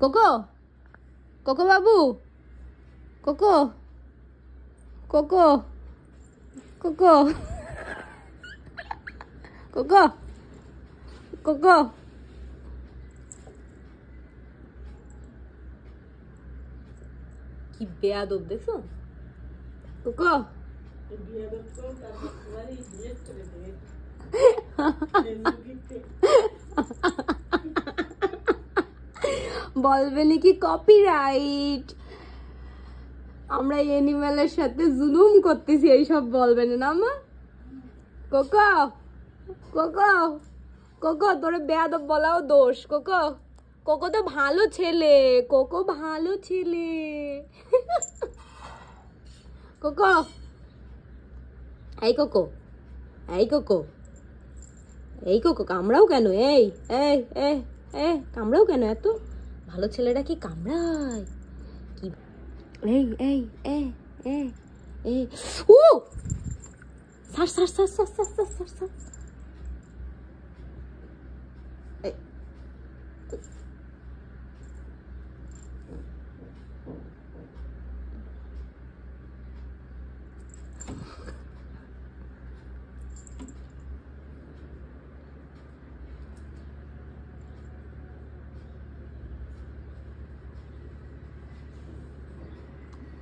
Cocoa, cocoa বাবু, cocoa, cocoa, cocoa, cocoa, cocoa. কি বেয়াদব দেখছো? কোকো বলবে নাকি কপিরাইট, আমরা অ্যানিমেলের সাথে জুলুম করতেছি, এইসব বলবেন না মা। কোকো, কোকো, কোকো তোরে বেয়াদব বলাও দোষ। কোকো, কোকো তো ভালো ছেলে, কোকো ভালো ছেলে। কোকো, এই কোকো, এই কোকো, এই কোকো কামড়াও কেন? এই এই এই এই কামড়াও কেন? এত ভালো ছেলেরা কি কামড়ায়? কি এই এই এই এই এই ও সার সার সার সার সার সার সার সার।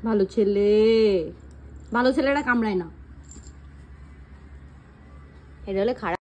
ভালো ছেলে, ভালো ছেলেরা কামড়ায় না, এটা হলে খারাপ।